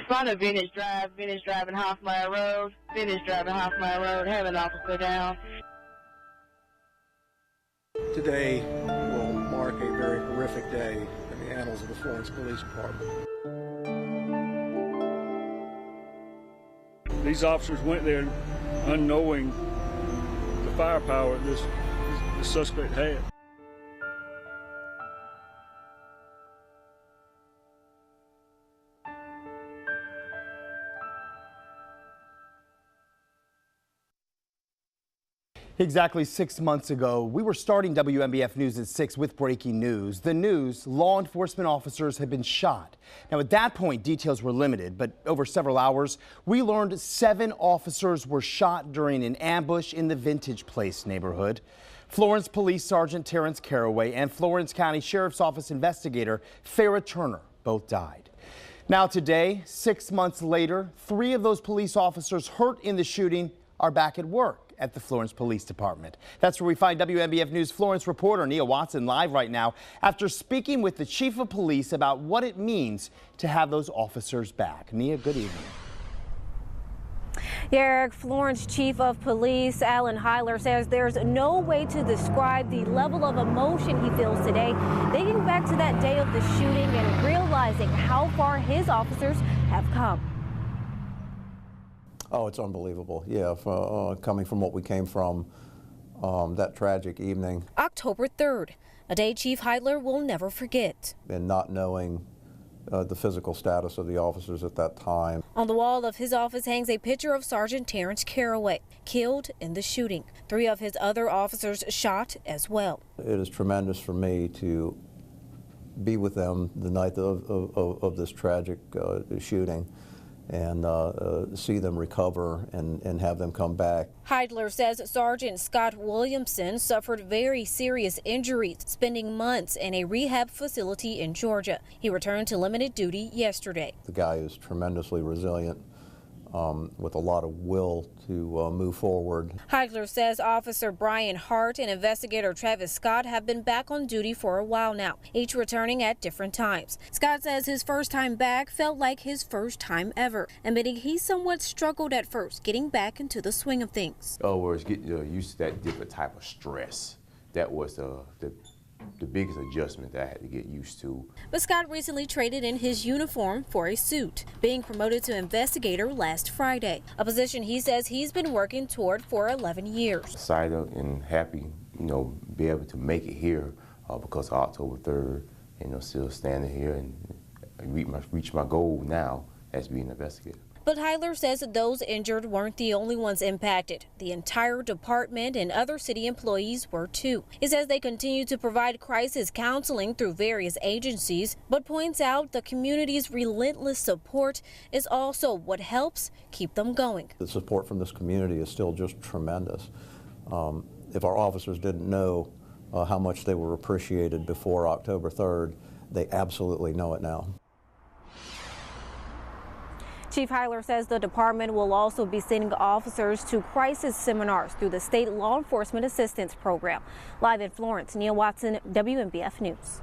Front of Vintage Drive and Half Mile Road, Vintage Drive and Half Mile Road, have an officer down. Today will mark a very horrific day in the annals of the Florence Police Department. These officers went there unknowing the firepower this suspect had. Exactly 6 months ago, we were starting WMBF News at 6 with breaking news. The news, law enforcement officers had been shot. Now, at that point, details were limited, but over several hours, we learned 7 officers were shot during an ambush in the Vintage Place neighborhood. Florence Police Sergeant Terrence Caraway and Florence County Sheriff's Office investigator Farrah Turner both died. Now today, 6 months later, 3 of those police officers hurt in the shooting are back at work at the Florence Police Department. That's where we find WMBF News Florence reporter Nia Watson live right now after speaking with the chief of police about what it means to have those officers back. Nia, good evening. Eric, Florence Chief of Police Alan Hyler says there's no way to describe the level of emotion he feels today, thinking back to that day of the shooting and realizing how far his officers have come. Oh, it's unbelievable. Yeah, coming from what we came from, that tragic evening. October 3rd, a day Chief Hyler will never forget. And not knowing the physical status of the officers at that time. On the wall of his office hangs a picture of Sergeant Terrence Caraway, killed in the shooting. 3 of his other officers shot as well. It is tremendous for me to be with them the night of this tragic shooting and see them recover and have them come back. Heidler says Sergeant Scott Williamson suffered very serious injuries, spending months in a rehab facility in Georgia. He returned to limited duty yesterday. The guy is tremendously resilient, with a lot of will to move forward. Heidler says Officer Brian Hart and Investigator Travis Scott have been back on duty for a while now, each returning at different times. Scott says his first time back felt like his first time ever, admitting he somewhat struggled at first getting back into the swing of things. Oh, where it's getting used to that different type of stress. That was the biggest adjustment that I had to get used to. But Scott recently traded in his uniform for a suit, being promoted to investigator last Friday, a position he says he's been working toward for 11 years. Excited and happy, be able to make it here because October 3rd, still standing here and reach my goal now as being an investigator. But Hyler says that those injured weren't the only ones impacted. The entire department and other city employees were too. He says they continue to provide crisis counseling through various agencies, but points out the community's relentless support is also what helps keep them going. The support from this community is still just tremendous. If our officers didn't know how much they were appreciated before October 3rd, they absolutely know it now. Chief Hyler says the department will also be sending officers to crisis seminars through the State Law Enforcement Assistance Program. Live in Florence, Nia Watson, WMBF News.